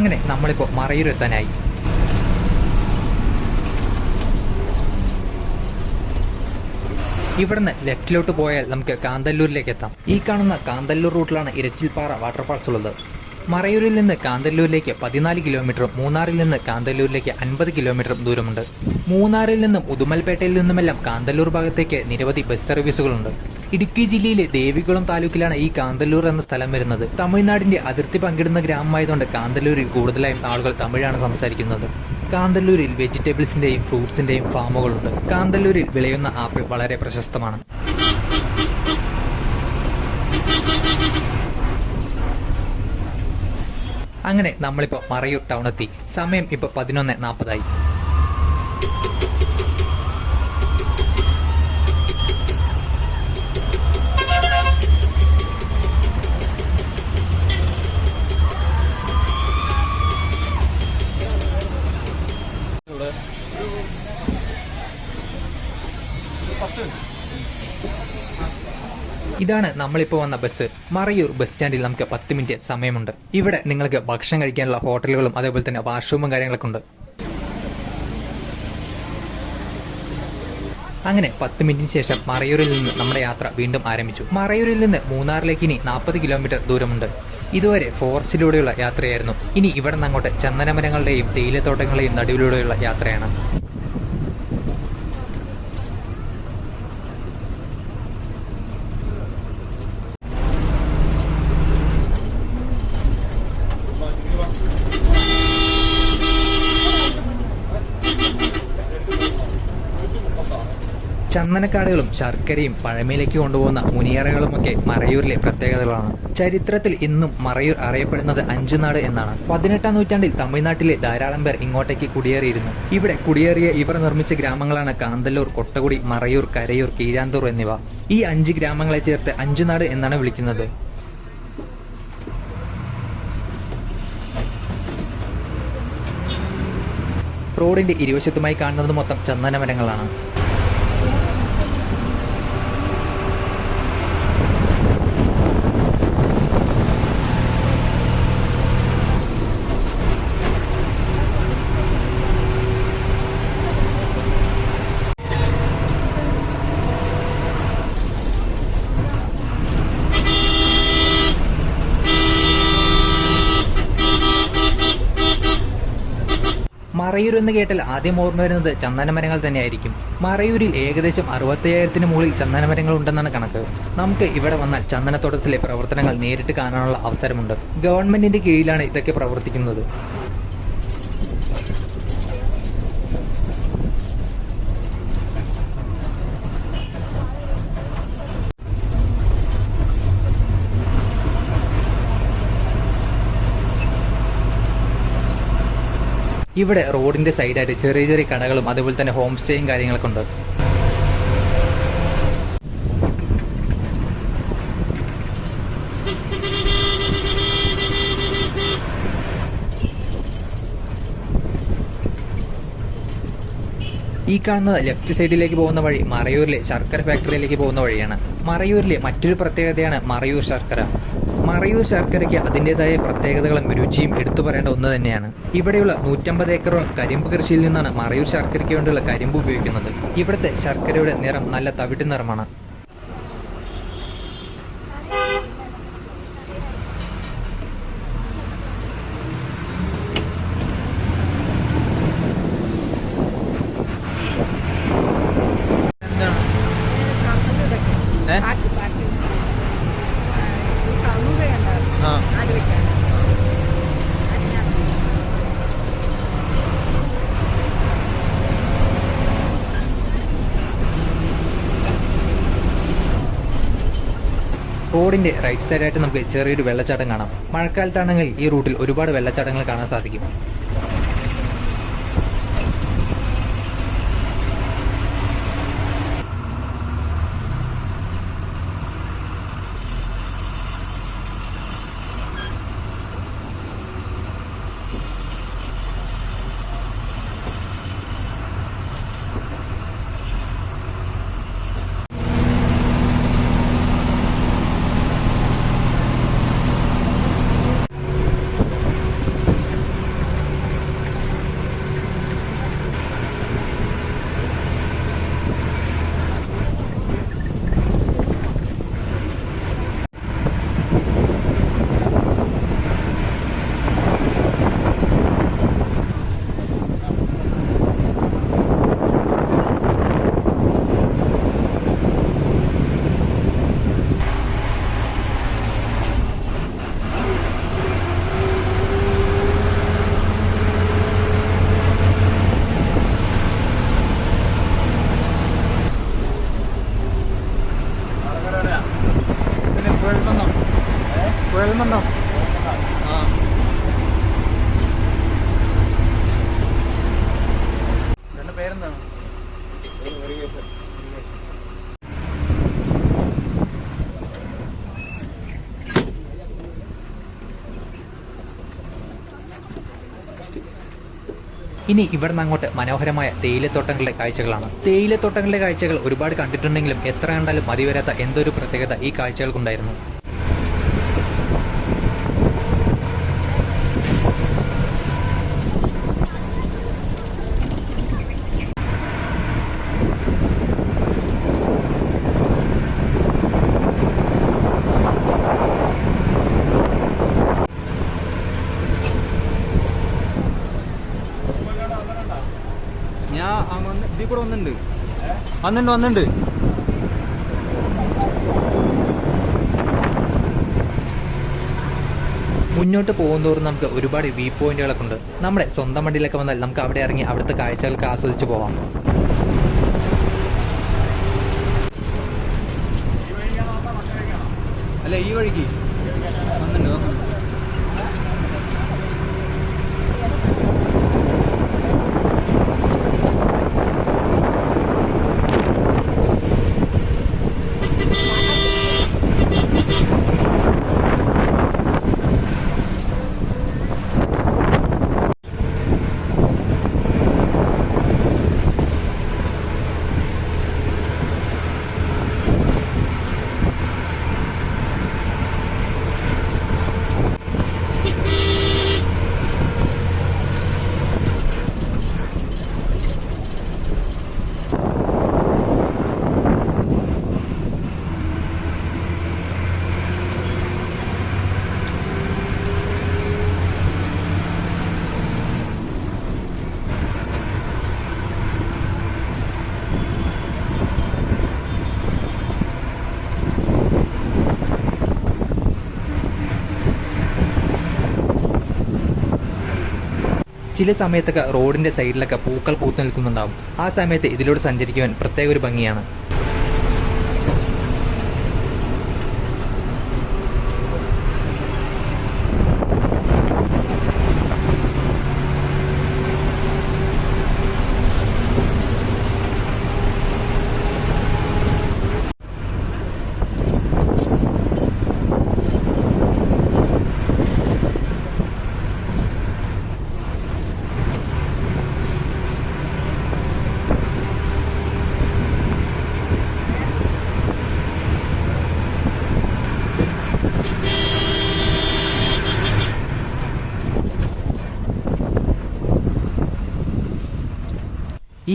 അങ്ങനെ നമ്മളിപ്പോൾ മറയൂർ എത്താനായി. ഇവിടുന്ന് ലെഫ്റ്റിലോട്ട് പോയാൽ നമുക്ക് കാന്തല്ലൂരിലേക്ക് എത്താം. ഈ കാണുന്ന കാന്തല്ലൂർ റൂട്ടിലാണ് ഇരച്ചിൽപ്പാറ വാട്ടർഫാൾസ് ഉള്ളത്. മറയൂരിൽ നിന്ന് കാന്തല്ലൂരിലേക്ക് 14 കിലോമീറ്ററും മൂന്നാറിൽ നിന്ന് കാന്തല്ലൂരിലേക്ക് 50 കിലോമീറ്ററും ദൂരമുണ്ട്. മൂന്നാറിൽ നിന്നും ഉദുമൽപേട്ടയിൽ നിന്നുമെല്ലാം കാന്തല്ലൂർ ഭാഗത്തേക്ക് നിരവധി ബസ് സർവീസുകളുണ്ട്. ഇടുക്കി ജില്ലയിലെ ദേവികുളം താലൂക്കിലാണ് ഈ കാന്തല്ലൂർ എന്ന സ്ഥലം വരുന്നത്. തമിഴ്നാടിന്റെ അതിർത്തി പങ്കിടുന്ന ഗ്രാമമായതുകൊണ്ട് കാന്തല്ലൂരിൽ കൂടുതലായും ആളുകൾ തമിഴാണ് സംസാരിക്കുന്നത്. കാന്തല്ലൂരിൽ വെജിറ്റബിൾസിന്റെയും ഫ്രൂട്ട്സിന്റെയും ഫാമുകളുണ്ട്. കാന്തല്ലൂരിൽ വിളയുന്ന ആപ്പിൾ വളരെ പ്രശസ്തമാണ്. അങ്ങനെ നമ്മളിപ്പോൾ മറയൂർ ടൗണെത്തി. സമയം ഇപ്പോൾ 11:40. ഇതാണ് നമ്മളിപ്പോൾ വന്ന ബസ്. മറയൂർ ബസ് സ്റ്റാൻഡിൽ നമുക്ക് 10 മിനിറ്റ് സമയമുണ്ട്. ഇവിടെ നിങ്ങൾക്ക് ഭക്ഷണം കഴിക്കാനുള്ള ഹോട്ടലുകളും അതേപോലെ തന്നെ വാഷ്റൂമും കാര്യങ്ങളൊക്കെ ഉണ്ട്. അങ്ങനെ 10 മിനിറ്റിന് ശേഷം മറയൂരിൽ നിന്ന് നമ്മുടെ യാത്ര വീണ്ടും ആരംഭിച്ചു. മറയൂരിൽ നിന്ന് മൂന്നാറിലേക്ക് ഇനി 40 കിലോമീറ്റർ ദൂരമുണ്ട്. ഇതുവരെ ഫോറസ്റ്റിലൂടെയുള്ള യാത്രയായിരുന്നു. ഇനി ഇവിടെ നിന്ന് അങ്ങോട്ട് ചന്ദനമരങ്ങളുടെയും തേയിലത്തോട്ടങ്ങളുടെയും നടുവിലൂടെയുള്ള യാത്രയാണ്. ചന്ദനക്കാടുകളും ശർക്കരയും പഴമയിലേക്ക് കൊണ്ടുപോകുന്ന മുനിയറകളുമൊക്കെ മറയൂരിലെ പ്രത്യേകതകളാണ്. ചരിത്രത്തിൽ ഇന്നും മറയൂർ അറിയപ്പെടുന്നത് അഞ്ചുനാട് എന്നാണ്. 18-ാം നൂറ്റാണ്ടിൽ തമിഴ്നാട്ടിലെ ധാരാളം പേർ ഇങ്ങോട്ടേക്ക് കുടിയേറിയിരുന്നു. ഇവിടെ കുടിയേറിയ ഇവർ നിർമ്മിച്ച ഗ്രാമങ്ങളാണ് കാന്തല്ലൂർ, കൊട്ടകുടി, മറയൂർ, കരയൂർ, കീഴാന്തൂർ എന്നിവ. ഈ 5 ഗ്രാമങ്ങളെ ചേർത്ത് അഞ്ചുനാട് എന്നാണ് വിളിക്കുന്നത്. റോഡിന്റെ ഇരുവശത്തുമായി കാണുന്നത് മൊത്തം ചന്ദനമരങ്ങളാണ്. മറയൂർ എന്ന് കേട്ടാൽ ആദ്യം ഓർമ്മ വരുന്നത് ചന്ദനമരങ്ങൾ തന്നെയായിരിക്കും. മറയൂരിൽ ഏകദേശം 65,000-ന് മുകളിൽ ചന്ദനമരങ്ങൾ ഉണ്ടെന്നാണ് കണക്ക്. നമുക്ക് ഇവിടെ വന്നാൽ ചന്ദനത്തോട്ടത്തിലെ പ്രവർത്തനങ്ങൾ നേരിട്ട് കാണാനുള്ള അവസരമുണ്ട്. ഗവൺമെന്റിന്റെ കീഴിലാണ് ഇതൊക്കെ പ്രവർത്തിക്കുന്നത്. ഇവിടെ റോഡിന്റെ സൈഡായിട്ട് ചെറിയ ചെറിയ കടകളും അതുപോലെ തന്നെ ഹോം സ്റ്റേയും കാര്യങ്ങളൊക്കെ ഉണ്ട്. ഈ കാണുന്നത് ലെഫ്റ്റ് സൈഡിലേക്ക് പോകുന്ന വഴി മറയൂരിലെ ശർക്കര ഫാക്ടറിയിലേക്ക് പോകുന്ന വഴിയാണ്. മറയൂരിലെ മറ്റൊരു പ്രത്യേകതയാണ് മറയൂർ ശർക്കര. മറയൂർ ശർക്കരയ്ക്ക് അതിൻ്റെതായ പ്രത്യേകതകളും രുചിയും എടുത്തു പറയേണ്ട ഒന്ന് തന്നെയാണ്. ഇവിടെയുള്ള 150 ഏക്കറോളം കരിമ്പ് കൃഷിയിൽ നിന്നാണ് മറയൂർ ശർക്കരയ്ക്ക് വേണ്ടിയുള്ള കരിമ്പ് ഉപയോഗിക്കുന്നത്. ഇവിടുത്തെ ശർക്കരയുടെ നിറം നല്ല തവിട്ട് നിറമാണ്. റോഡിന്റെ റൈറ്റ് സൈഡായിട്ട് നമുക്ക് ചെറിയൊരു വെള്ളച്ചാട്ടം കാണാം. മഴക്കാലത്താണെങ്കിൽ ഈ റൂട്ടിൽ ഒരുപാട് വെള്ളച്ചാട്ടങ്ങൾ കാണാൻ സാധിക്കും. പേരെന്താണ്? ഇനി ഇവിടുന്ന് അങ്ങോട്ട് മനോഹരമായ തേയിലത്തോട്ടങ്ങളുടെ കാഴ്ചകളാണ്. തേയിലത്തോട്ടങ്ങളുടെ കാഴ്ചകൾ ഒരുപാട് കണ്ടിട്ടുണ്ടെങ്കിലും എത്ര കണ്ടാലും മതി വരാത്ത എന്തൊരു പ്രത്യേകത ഈ കാഴ്ചകൾക്കുണ്ടായിരുന്നു. ഞാൻ ഇതിൽ കൂടെ വന്നിട്ടുണ്ട്. മുന്നോട്ട് പോകുന്തോറും നമുക്ക് ഒരുപാട് വ്യൂ പോയിന്റുകളൊക്കെ ഉണ്ട്. നമ്മുടെ സ്വന്തം വണ്ടിയിലൊക്കെ വന്നാൽ നമുക്ക് അവിടെ ഇറങ്ങി അവിടുത്തെ കാഴ്ചകൾക്ക് ആസ്വദിച്ച് പോവാം. അല്ല, ഈ വഴിക്ക് വന്നിട്ടുണ്ട്. ചില സമയത്തൊക്കെ റോഡിന്റെ സൈഡിലൊക്കെ പൂക്കൾ പൂത്തു നിൽക്കുന്നുണ്ടാവും. ആ സമയത്ത് ഇതിലൂടെ സഞ്ചരിക്കുവാൻ പ്രത്യേക ഒരു ഭംഗിയാണ്.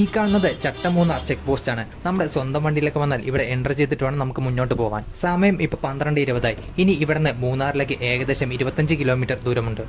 ഈ കാണുന്നത് ചട്ടമൂന്ന ചെക്ക് പോസ്റ്റ് ആണ്. നമ്മുടെ സ്വന്തം വണ്ടിയിലൊക്കെ വന്നാൽ ഇവിടെ എൻ്റർ ചെയ്തിട്ട് വേണം നമുക്ക് മുന്നോട്ട് പോകാൻ. സമയം ഇപ്പൊ 12:20. ഇനി ഇവിടുന്ന് മൂന്നാറിലേക്ക് ഏകദേശം 25 കിലോമീറ്റർ ദൂരമുണ്ട്.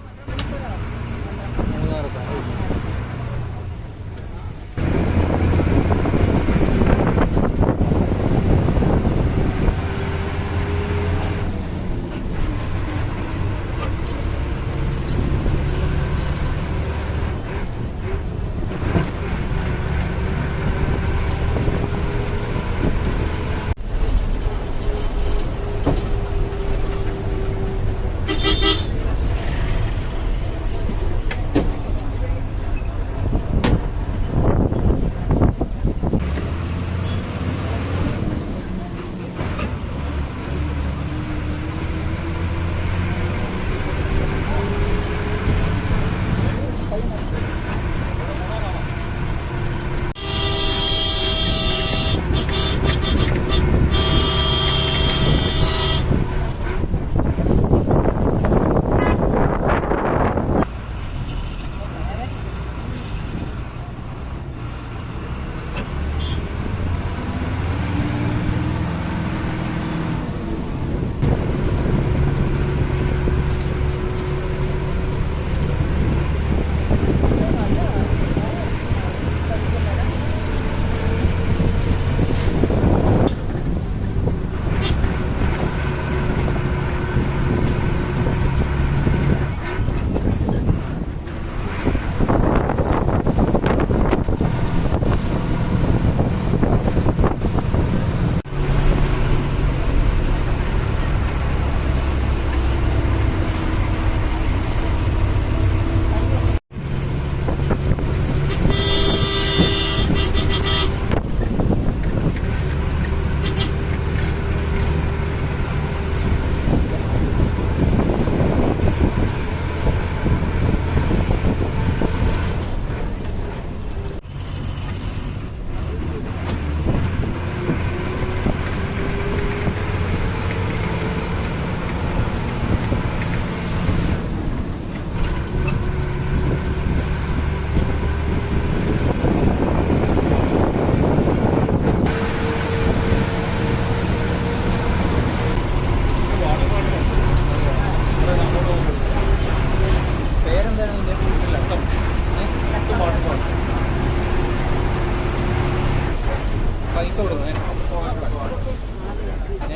പൈസ കൊടുക്കണം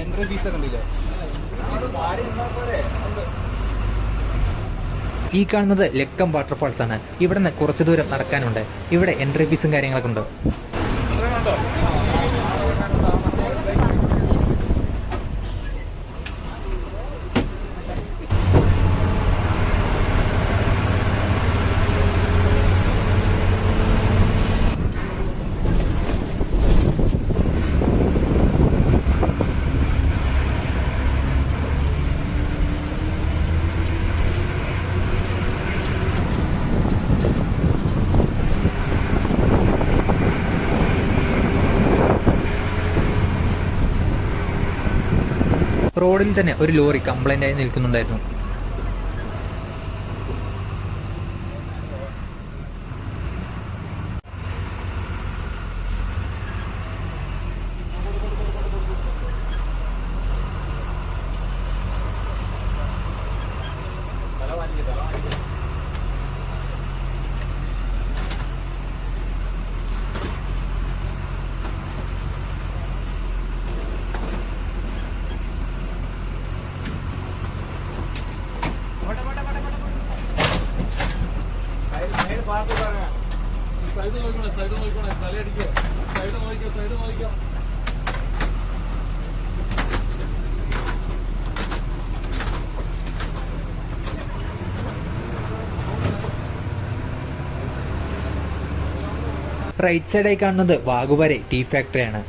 എൻട്രി ഫീസ് ഒക്കെ ഉണ്ടല്ലേ? ഈ കാണുന്നത് ലക്കം വാട്ടർഫാൾസ് ആണ്. ഇവിടെ നിന്ന് കുറച്ചു ദൂരം നടക്കാനുണ്ട്. ഇവിടെ എൻട്രി ഫീസും കാര്യങ്ങളൊക്കെ ഉണ്ട്. റോഡിൽ തന്നെ ഒരു ലോറി കംപ്ലൈന്റ് ആയി നിൽക്കുന്നുണ്ടായിരുന്നു. റൈറ്റ് സൈഡായി കാണുന്നത് വാഗുവരെ ടീ ഫാക്ടറിയാണ്.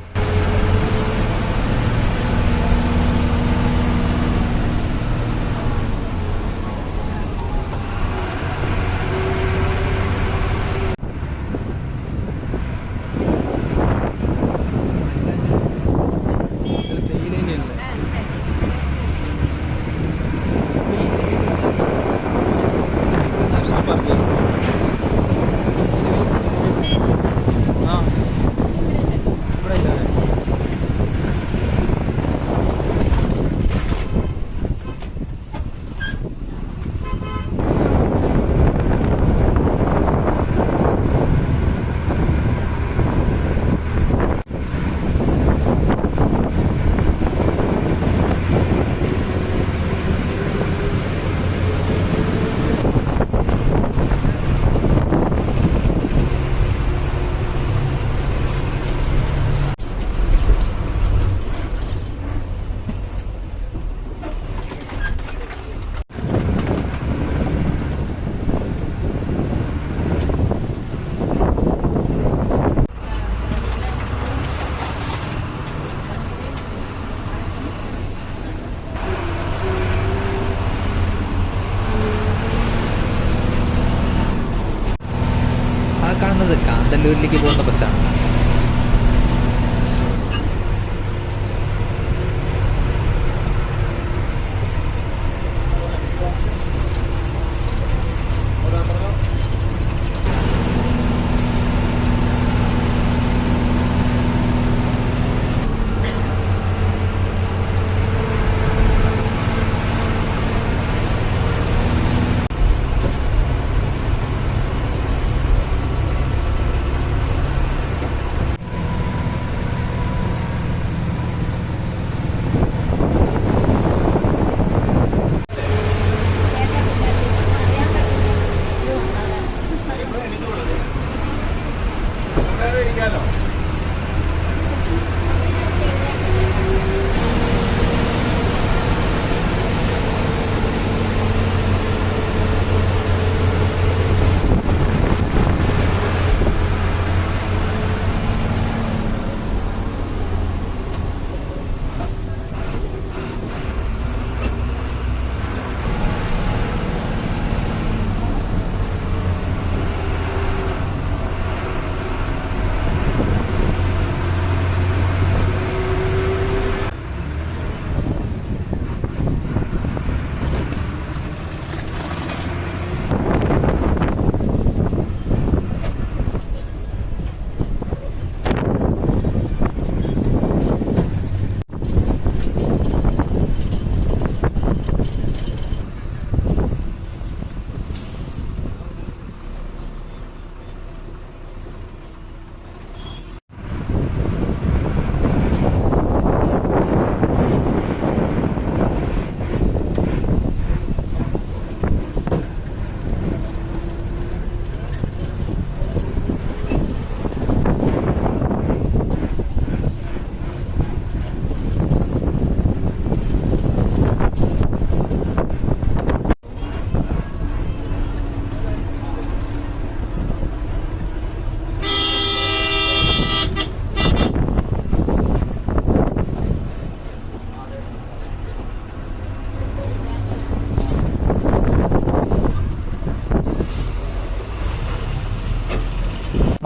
കാണുന്നത് കാന്തല്ലൂരിലേക്ക് പോകുന്ന ബസ്സാണ്.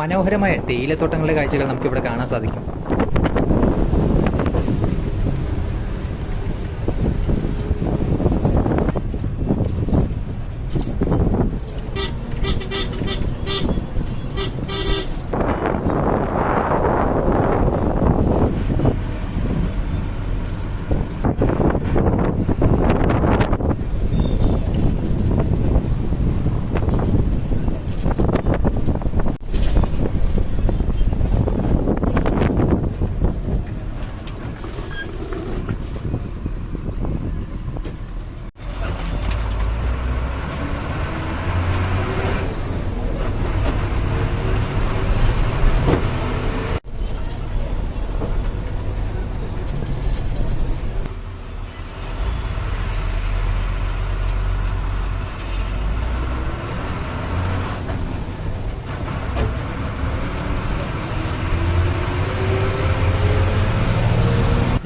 മനോഹരമായ തേയിലത്തോട്ടങ്ങളുടെ കാഴ്ചകൾ നമുക്കിവിടെ കാണാൻ സാധിക്കും.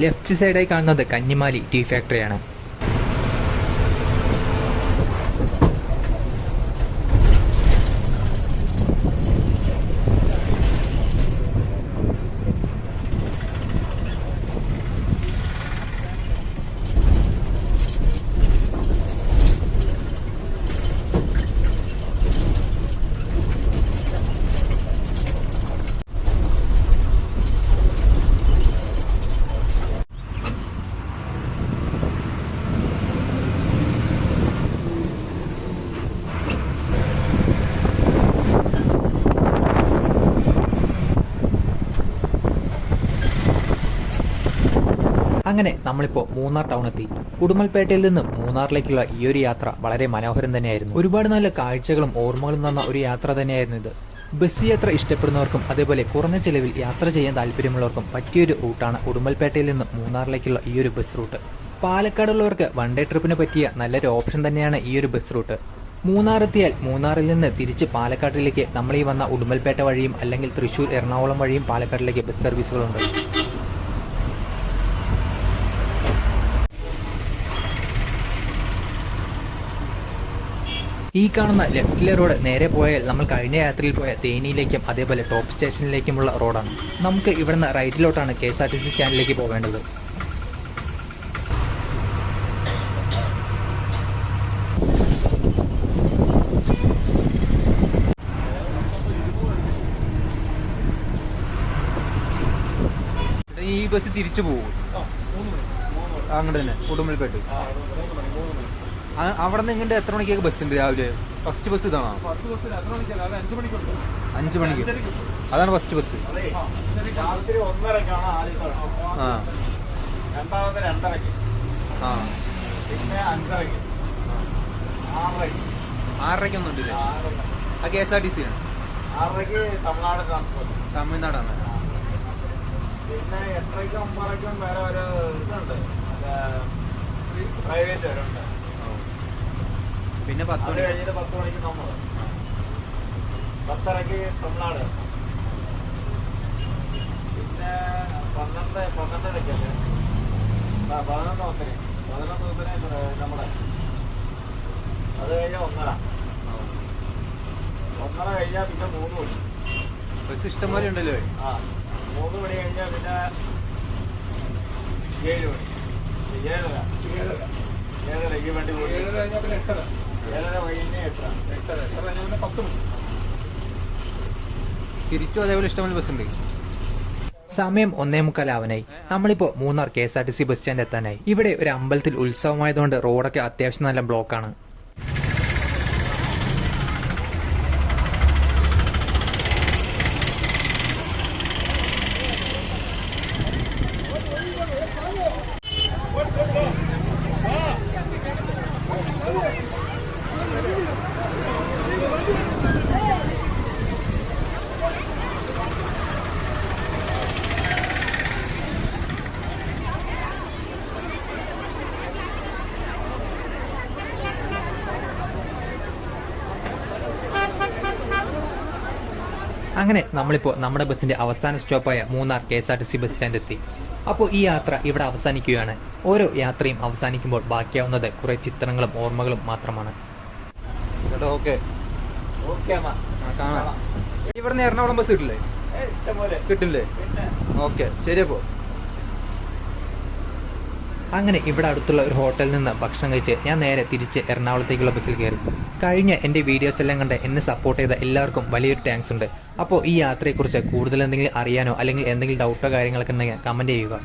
ലെഫ്റ്റ് സൈഡായി കാണുന്നത് കന്നിമാലി ടീ ഫാക്ടറിയാണ്. അങ്ങനെ നമ്മളിപ്പോൾ മൂന്നാർ ടൗൺ എത്തി. ഉടുമൽപേട്ടയിൽ നിന്ന് മൂന്നാറിലേക്കുള്ള ഈ ഒരു യാത്ര വളരെ മനോഹരം തന്നെയായിരുന്നു. ഒരുപാട് നല്ല കാഴ്ചകളും ഓർമ്മകളും തന്ന ഒരു യാത്ര തന്നെയായിരുന്നു ഇത്. ബസ് യാത്ര ഇഷ്ടപ്പെടുന്നവർക്കും അതേപോലെ കുറഞ്ഞ ചെലവിൽ യാത്ര ചെയ്യാൻ താല്പര്യമുള്ളവർക്കും പറ്റിയൊരു റൂട്ടാണ് ഉടുമൽപേട്ടയിൽ നിന്ന് മൂന്നാറിലേക്കുള്ള ഈ ഒരു ബസ് റൂട്ട്. പാലക്കാടുള്ളവർക്ക് വൺ ഡേ ട്രിപ്പിന് പറ്റിയ നല്ലൊരു ഓപ്ഷൻ തന്നെയാണ് ഈ ഒരു ബസ് റൂട്ട്. മൂന്നാർ എത്തിയാൽ മൂന്നാറിൽ നിന്ന് തിരിച്ച് പാലക്കാട്ടിലേക്ക് നമ്മൾ ഈ വന്ന ഉടുമൽപേട്ട വഴിയും അല്ലെങ്കിൽ തൃശ്ശൂർ എറണാകുളം വഴിയും പാലക്കാട്ടിലേക്ക് ബസ് സർവീസുകളുണ്ട്. ഈ കാണുന്ന ലെഫ്റ്റിലെ റോഡ് നേരെ പോയാൽ നമ്മൾ കഴിഞ്ഞ യാത്രയിൽ പോയ തേനിയിലേക്കും അതേപോലെ ടോപ്പ് സ്റ്റേഷനിലേക്കുമുള്ള റോഡാണ്. നമുക്ക് ഇവിടുന്ന് റൈറ്റിലോട്ടാണ് KSRTC സ്റ്റാൻഡിലേക്ക് പോകേണ്ടത്. ഈ ബസ് തിരിച്ചു പോകും അങ്ങോട്ട് തന്നെ ഉടുമൽപേട്ട. അവിടെ നിന്ന് ഇങ്ങോട്ട് എത്ര മണിക്കൊക്കെ ബസ് ഉണ്ട് രാവിലെ? ഫസ്റ്റ് ബസ് ഇതാണോ? 5 മണിക്ക് അതാണ് ഫസ്റ്റ് ബസ്. ആ രണ്ടാമത്തെ 2:30. ആ പിന്നെ 5:30. 6:30 ഉണ്ടല്ലേ? ആ KSRTC ആണ്. 6:30 തമിഴ്നാട് ട്രാൻസ്പോർട്ട്. തമിഴ്നാടാണ്. പിന്നെ 8:30 9:00 വേറെ ഒരു ഇതുണ്ട്, പ്രൈവറ്റ് വരുന്നുണ്ട്. പിന്നെ 10 മണി കഴിഞ്ഞിട്ട് 10 മണിക്ക് നമ്മൾ 10:30 തമിഴ്നാട്. പിന്നെ 12:30 11:30 നമ്മുടെ. അത് കഴിഞ്ഞാൽ 1:30 കഴിഞ്ഞാൽ പിന്നെ 3 മണി. ബസ് ഇഷ്ടംപോലെ ഉണ്ടല്ലോ. 3 മണി കഴിഞ്ഞാൽ പിന്നെ 7 മണി. 7:30 ഈ വണ്ടി പോയി. 7:30 കഴിഞ്ഞ് 8:30 തിരിച്ചും അതേപോലെ ഇഷ്ടംപോലെ ബസ് ഉണ്ട്. സമയം 1:45 ആവാനായി. നമ്മളിപ്പോ മൂന്നാർ KSRTC ബസ് സ്റ്റാൻഡ് എത്താനായി. ഇവിടെ ഒരു അമ്പലത്തിൽ ഉത്സവമായതുകൊണ്ട് റോഡൊക്കെ അത്യാവശ്യം നല്ല ബ്ലോക്കാണ്. അങ്ങനെ നമ്മളിപ്പോൾ നമ്മുടെ ബസ്സിന്റെ അവസാന സ്റ്റോപ്പായ മൂന്നാർ KSRTC ബസ് സ്റ്റാൻഡ് എത്തി. അപ്പോൾ ഈ യാത്ര ഇവിടെ അവസാനിക്കുകയാണ്. ഓരോ യാത്രയും അവസാനിക്കുമ്പോൾ ബാക്കിയാവുന്നത് കുറെ ചിത്രങ്ങളും ഓർമ്മകളും മാത്രമാണ്. Okay okay. കാണാം. ഇവിടുന്ന് എറണാകുളം ബസ് കിട്ടില്ലേ? ഇഷ്ടംപോലെ കിട്ടില്ലേ? ഓക്കെ, ശരി. അപ്പോ അങ്ങനെ ഇവിടെ അടുത്തുള്ള ഒരു ഹോട്ടലിൽ നിന്ന് ഭക്ഷണം കഴിച്ച് ഞാൻ നേരെ തിരിച്ച് എറണാകുളത്തേക്കുള്ള ബസ്സിൽ കയറി. കഴിഞ്ഞ എൻ്റെ വീഡിയോസ് എല്ലാം കണ്ട് എന്നെ സപ്പോർട്ട് ചെയ്ത എല്ലാവർക്കും വലിയൊരു താങ്ക്സ് ഉണ്ട്. അപ്പോൾ ഈ യാത്രയെക്കുറിച്ച് കൂടുതൽ എന്തെങ്കിലും അറിയാനോ അല്ലെങ്കിൽ എന്തെങ്കിലും ഡൗട്ടോ കാര്യങ്ങളൊക്കെ ഉണ്ടെങ്കിൽ കമൻറ്റ് ചെയ്യുക.